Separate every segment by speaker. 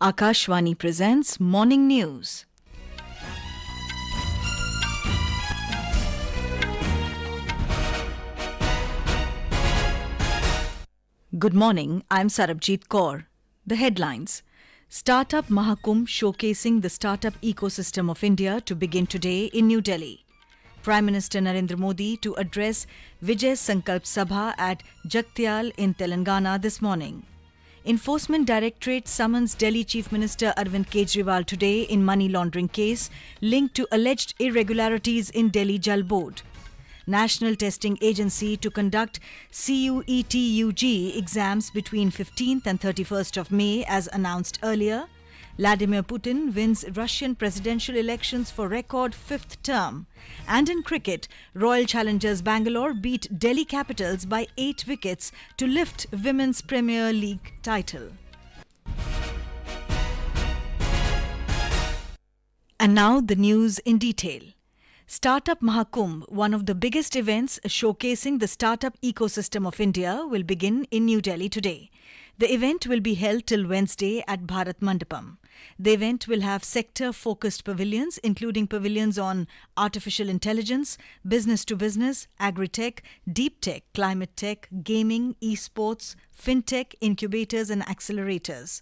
Speaker 1: Akashvani presents Morning News. Good morning, I'm Sarabjit Kaur. The headlines. Startup Mahakumbh showcasing the startup ecosystem of India to begin today in New Delhi. Prime Minister Narendra Modi to address Vijaya Sankalp Sabha at Jagtial in Telangana this morning. Enforcement Directorate summons Delhi Chief Minister Arvind Kejriwal today in money laundering case linked to alleged irregularities in Delhi Jal Board. National Testing Agency to conduct CUET-UG exams between 15th and 31st of May as announced earlier. Vladmir Putin wins Russian presidential elections for record fifth term. And in cricket, Royal Challengers Bangalore beat Delhi Capitals by 8 wickets to lift Women's Premier League title. And now the news in detail. Startup Mahakumbh, one of the biggest events showcasing the startup ecosystem of India, will begin in New Delhi today. The event will be held till Wednesday at Bharat Mandapam. The event will have sector-focused pavilions, including pavilions on artificial intelligence, business-to-business, agri-tech, deep tech, climate tech, gaming, e-sports, fintech, incubators and accelerators.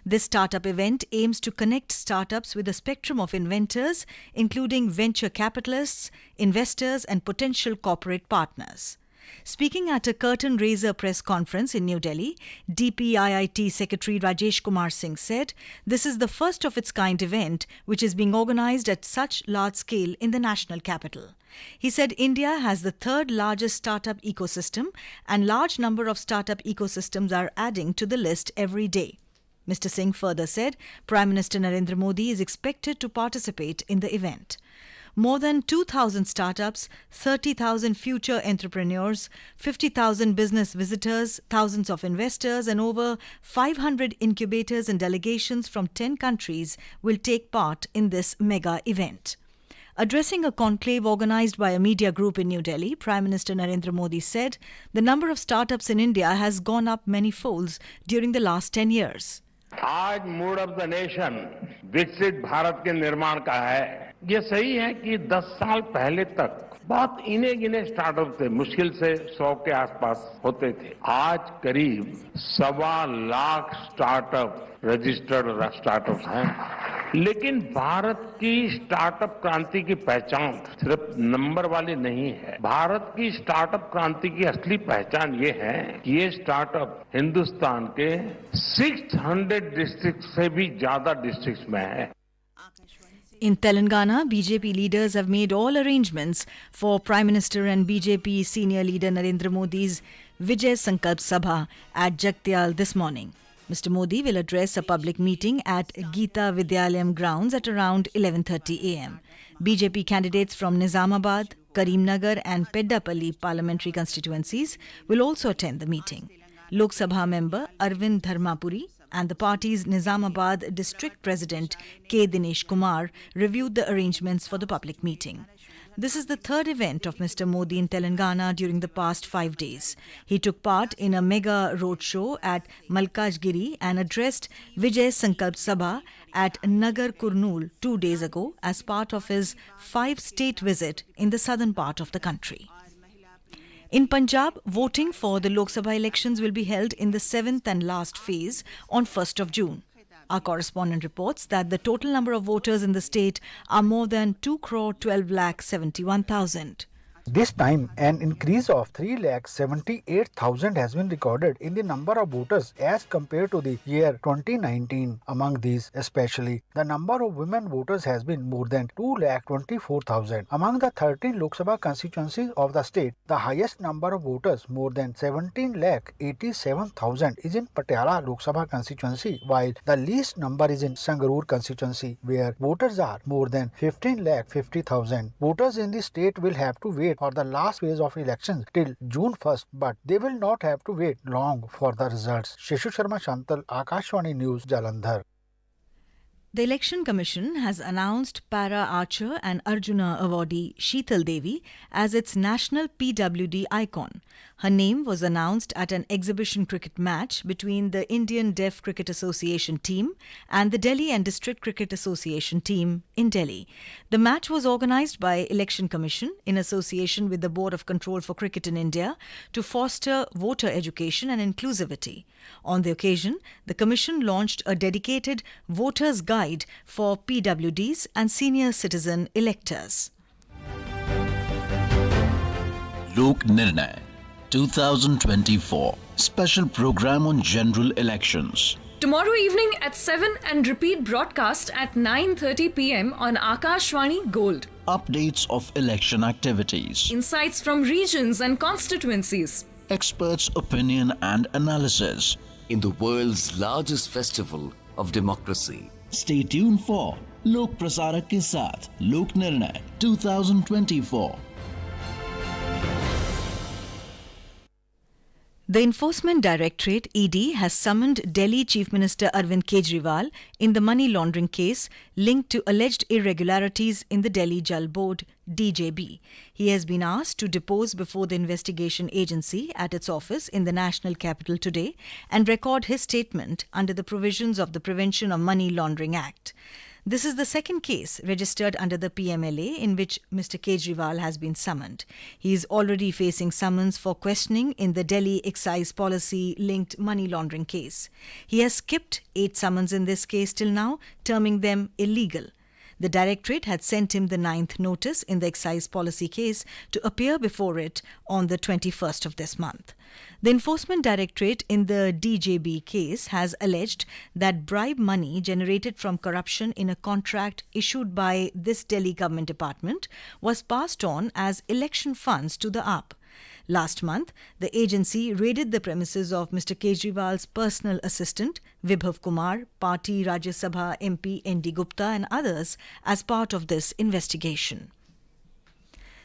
Speaker 1: This startup event aims to connect startups with a spectrum of inventors, including venture capitalists, investors and potential corporate partners. Speaking at a curtain-raiser press conference in New Delhi, DPIIT Secretary Rajesh Kumar Singh said, "This is the first of its kind event which is being organised at such large scale in the national capital." He said India has the third largest startup ecosystem and large number of startup ecosystems are adding to the list every day. Mr. Singh further said Prime Minister Narendra Modi is expected to participate in the event. More than 2,000 startups, 30,000 future entrepreneurs, 50,000 business visitors, thousands of investors and over 500 incubators and delegations from 10 countries will take part in this mega event. Addressing a conclave organised by a media group in New Delhi, Prime Minister Narendra Modi said the number of startups in India has gone up many folds during the last 10 years.
Speaker 2: आज mood off the nation विकसित भारत के निर्माण का है। ये सही है कि 10 साल पहले तक बहुत इने गिने स्टार्टअप थे, मुश्किल से 100 के आसपास होते थे। आज करीब 1.25 लाख स्टार्टअप रजिस्टर्ड स्टार्टअप हैं। लेकिन भारत की स्टार्टअप क्रांति की पहचान सिर्फ नंबर वाली नहीं है। भारत की स्टार्टअप क्रांति की असली पहचान ये है कि ये स्टार्टअप हिंदुस्तान के 600 डिस्ट्रिक्ट से भी ज्यादा डिस्ट्रिक्ट्स में है।
Speaker 1: In Telangana, BJP leaders have made all arrangements for Prime Minister and BJP senior leader Narendra Modi's Vijaya Sankalp Sabha at Jagtial this morning. Mr. Modi will address a public meeting at Geeta Vidyalayam grounds at around 11:30 a.m. BJP candidates from Nizamabad, Karimnagar and Peddapalli parliamentary constituencies will also attend the meeting. Lok Sabha member Arvind and the party's Nizamabad district president K. Dinesh Kumar reviewed the arrangements for the public meeting. This is the third event of Mr. Modi in Telangana during the past 5 days. He took part in a mega roadshow at Malkajgiri and addressed Vijaya Sankalp Sabha at Nagar Kurnool 2 days ago as part of his 5-state visit in the southern part of the country. In Punjab, voting for the Lok Sabha elections will be held in the 7th and last phase on 1st of June. Our correspondent reports that the total number of voters in the state are more than 2,12,71,000.
Speaker 3: This time, an increase of 3,78,000 has been recorded in the number of voters as compared to the year 2019. Among these, especially, the number of women voters has been more than 2,24,000. Among the 13 Lok Sabha constituencies of the state, the highest number of voters, more than 17,87,000, is in Patiala Lok Sabha constituency, while the least number is in Sangrur constituency, where voters are more than 15,50,000. Voters in the state will have to wait for the last phase of elections till June 1st, but they will not have to wait long for the results. Sheshu Sharma Shantal, Akashvani News, Jalandhar.
Speaker 1: The Election Commission has announced para archer and Arjuna awardee Sheetal Devi as its national PWD icon. Her name was announced at an exhibition cricket match between the Indian Deaf Cricket Association team and the Delhi and District Cricket Association team in Delhi. The match was organised by Election Commission in association with the Board of Control for Cricket in India to foster voter education and inclusivity. On the occasion, the Commission launched a dedicated Voters Guide for PWDs and senior citizen electors.
Speaker 4: Lok Nirnay 2024 Special Program on General Elections.
Speaker 5: Tomorrow evening at 7 and repeat broadcast at 9:30 p.m. on Akashvani Gold.
Speaker 4: Updates of election activities.
Speaker 5: Insights from regions and constituencies.
Speaker 4: Experts' opinion and analysis.
Speaker 6: In the world's largest festival of democracy.
Speaker 4: Stay tuned for Lok Prasarak ke saath Lok Nirnay 2024.
Speaker 1: The Enforcement Directorate (ED) has summoned Delhi Chief Minister Arvind Kejriwal in the money laundering case linked to alleged irregularities in the Delhi Jal Board (DJB). He has been asked to depose before the investigation agency at its office in the national capital today and record his statement under the provisions of the Prevention of Money Laundering Act. This is the second case registered under the PMLA in which Mr. Kejriwal has been summoned. He is already facing summons for questioning in the Delhi excise policy linked money laundering case. He has skipped 8 summons in this case till now, terming them illegal. The Directorate had sent him the 9th notice in the excise policy case to appear before it on the 21st of this month. The Enforcement Directorate in the DJB case has alleged that bribe money generated from corruption in a contract issued by this Delhi government department was passed on as election funds to the AAP. Last month, the agency raided the premises of Mr. Kejriwal's personal assistant, Vibhav Kumar, Party Rajya Sabha MP N.D. Gupta and others as part of this investigation.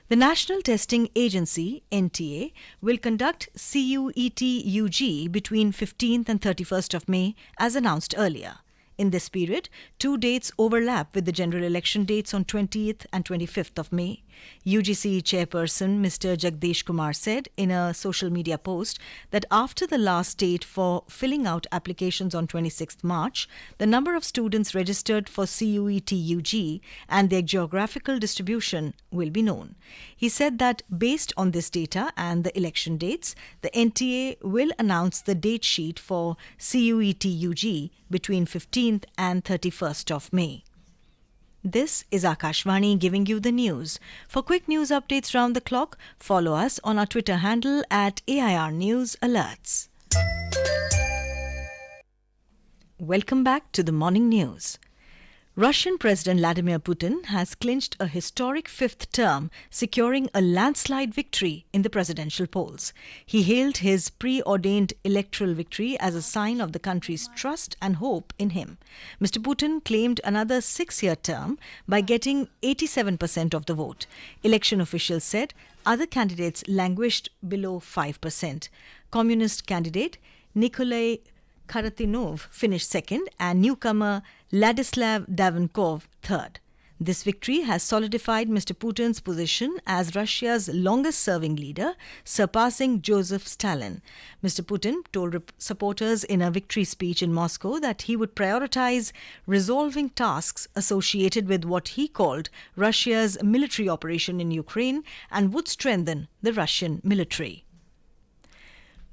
Speaker 1: The National Testing Agency, NTA, will conduct CUET-UG between 15th and 31st of May as announced earlier. In this period, 2 dates overlap with the general election dates on 20th and 25th of May. UGC chairperson Mr. Jagdish Kumar said in a social media post that after the last date for filling out applications on 26th March, the number of students registered for CUET-UG and their geographical distribution will be known. He said that based on this data and the election dates, the NTA will announce the date sheet for CUET-UG between 15th and 31st of May. This is Akashvani giving you the news. For quick news updates round the clock, follow us on our Twitter handle at AIR News Alerts. Welcome back to the morning news. Russian President Vladimir Putin has clinched a historic 5th term, securing a landslide victory in the presidential polls. He hailed his preordained electoral victory as a sign of the country's trust and hope in him. Mr. Putin claimed another 6-year term by getting 87% of the vote. Election officials said other candidates languished below 5%. Communist candidate Nikolai Kharatinov finished second and newcomer Ladislav Davinkov third. This victory has solidified Mr. Putin's position as Russia's longest-serving leader, surpassing Joseph Stalin. Mr. Putin told supporters in a victory speech in Moscow that he would prioritize resolving tasks associated with what he called Russia's military operation in Ukraine and would strengthen the Russian military.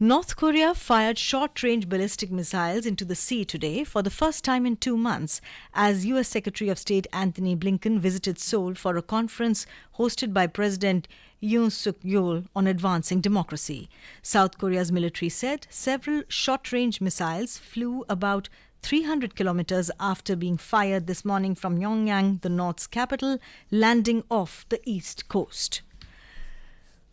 Speaker 1: North Korea fired short-range ballistic missiles into the sea today for the first time in 2 months as U.S. Secretary of State Antony Blinken visited Seoul for a conference hosted by President Yoon Suk-yeol on advancing democracy. South Korea's military said several short-range missiles flew about 300 kilometers after being fired this morning from Pyongyang, the North's capital, landing off the east coast.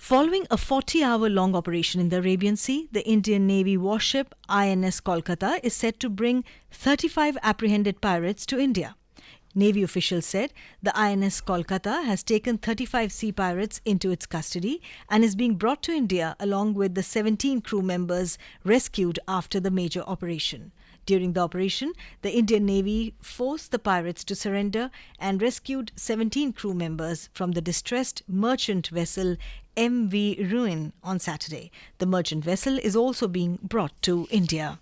Speaker 1: Following a 40-hour-long operation in the Arabian Sea, the Indian Navy warship INS Kolkata is set to bring 35 apprehended pirates to India. Navy officials said the INS Kolkata has taken 35 sea pirates into its custody and is being brought to India along with the 17 crew members rescued after the major operation. During the operation, the Indian Navy forced the pirates to surrender and rescued 17 crew members from the distressed merchant vessel MV Ruin on Saturday. The merchant vessel is also being brought to India.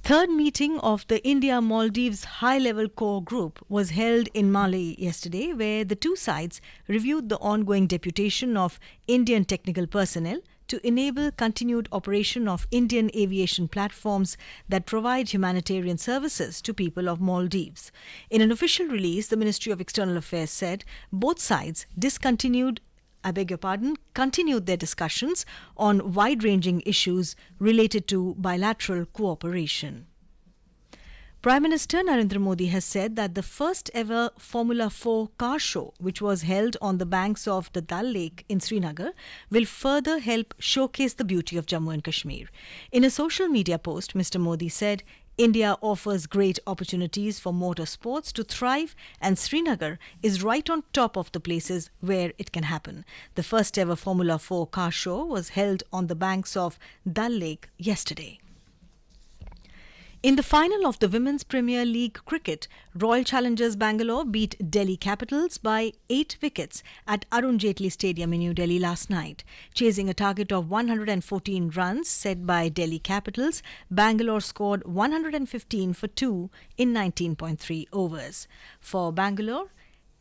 Speaker 1: Third meeting of the India-Maldives high-level core group was held in Mali yesterday, where the two sides reviewed the ongoing deputation of Indian technical personnel to enable continued operation of Indian aviation platforms that provide humanitarian services to people of Maldives. In an official release, the Ministry of External Affairs said both sides continued their discussions on wide-ranging issues related to bilateral cooperation. Prime Minister Narendra Modi has said that the first ever Formula 4 car show, which was held on the banks of the Dal Lake in Srinagar, will further help showcase the beauty of Jammu and Kashmir. In a social media post, Mr. Modi said, India offers great opportunities for motorsports to thrive, and Srinagar is right on top of the places where it can happen. The first ever Formula 4 car show was held on the banks of Dal Lake yesterday. In the final of the Women's Premier League cricket, Royal Challengers Bangalore beat Delhi Capitals by 8 wickets at Arun Jaitley Stadium in New Delhi last night. Chasing a target of 114 runs set by Delhi Capitals, Bangalore scored 115 for 2 in 19.3 overs. For Bangalore,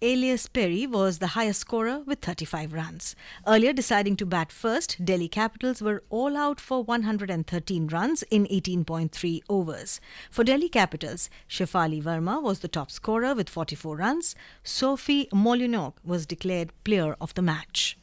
Speaker 1: Elias Perry was the highest scorer with 35 runs. Earlier deciding to bat first, Delhi Capitals were all out for 113 runs in 18.3 overs. For Delhi Capitals, Shefali Verma was the top scorer with 44 runs. Sophie Molineux was declared player of the match.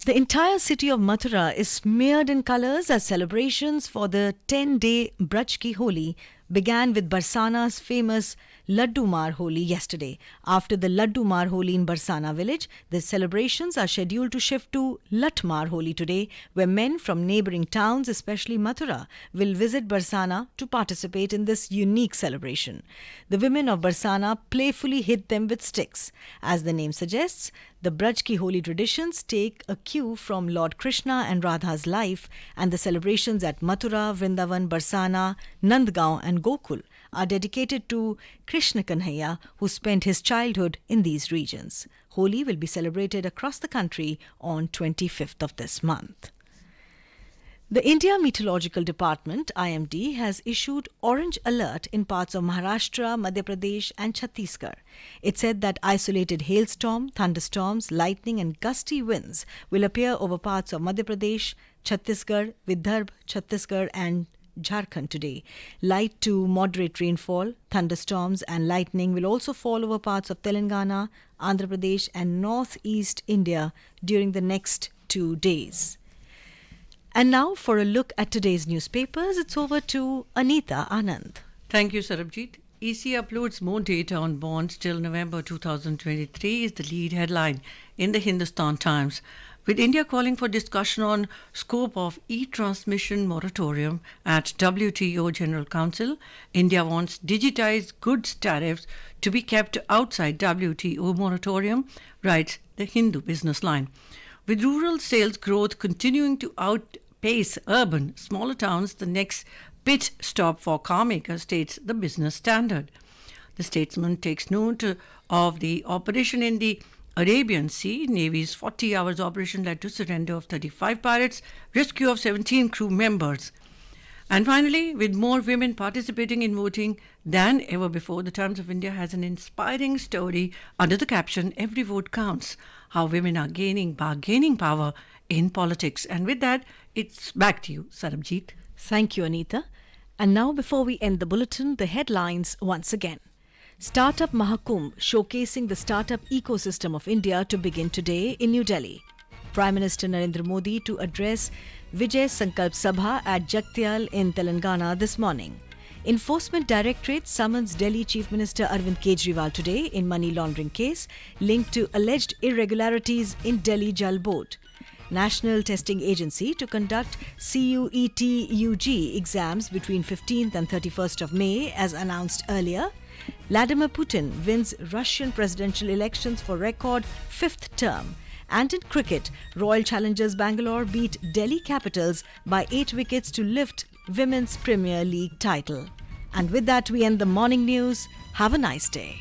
Speaker 1: The entire city of Mathura is smeared in colours as celebrations for the 10-day Braj Ki Holi began with Barsana's famous Laddu Mar Holi yesterday. After the Laddu Mar Holi in Barsana village, the celebrations are scheduled to shift to Lat Mar Holi today, where men from neighbouring towns, especially Mathura, will visit Barsana to participate in this unique celebration. The women of Barsana playfully hit them with sticks. As the name suggests, the Braj Ki Holi traditions take a cue from Lord Krishna and Radha's life, and the celebrations at Mathura, Vrindavan, Barsana, Nandgaon and Gokul are dedicated to Krishna Kanhaiya, who spent his childhood in these regions. Holi will be celebrated across the country on 25th of this month. The India Meteorological Department, IMD, has issued orange alert in parts of Maharashtra, Madhya Pradesh and Chhattisgarh. It said that isolated hailstorm, thunderstorms, lightning and gusty winds will appear over parts of Madhya Pradesh, Chhattisgarh, Vidarbha, Chhattisgarh and Jharkhand today. Light to moderate rainfall, thunderstorms and lightning will also fall over parts of Telangana, Andhra Pradesh and northeast India during the next 2 days. And now for a look at today's newspapers, it's over to Anita Anand.
Speaker 7: Thank you, Sarabjit. EC uploads more data on bonds till November 2023 is the lead headline in the Hindustan Times. With India calling for discussion on scope of e-transmission moratorium at WTO General Council, India wants digitized goods tariffs to be kept outside WTO moratorium, writes the Hindu Business Line. With rural sales growth continuing to outpace urban, smaller towns, the next pit stop for car makers, states the Business Standard. The statesman takes note of the operation in the Arabian Sea. Navy's 40 hours operation led to surrender of 35 pirates, rescue of 17 crew members. And finally, with more women participating in voting than ever before, the Times of India has an inspiring story under the caption, Every Vote Counts, how women are gaining bargaining power in politics. And with that, it's back to you, Sarabjit.
Speaker 1: Thank you, Anita. And now, before we end the bulletin, the headlines once again. Startup Mahakumbh showcasing the startup ecosystem of India to begin today in New Delhi. Prime Minister Narendra Modi to address Vijaya Sankalp Sabha at Jagtial in Telangana this morning. Enforcement Directorate summons Delhi Chief Minister Arvind Kejriwal today in money laundering case linked to alleged irregularities in Delhi Jal Board. National Testing Agency to conduct CUET-UG exams between 15th and 31st of May as announced earlier. Vladimir Putin wins Russian presidential elections for record 5th term. And in cricket, Royal Challengers Bangalore beat Delhi Capitals by 8 wickets to lift Women's Premier League title. And with that, we end the morning news. Have a nice day.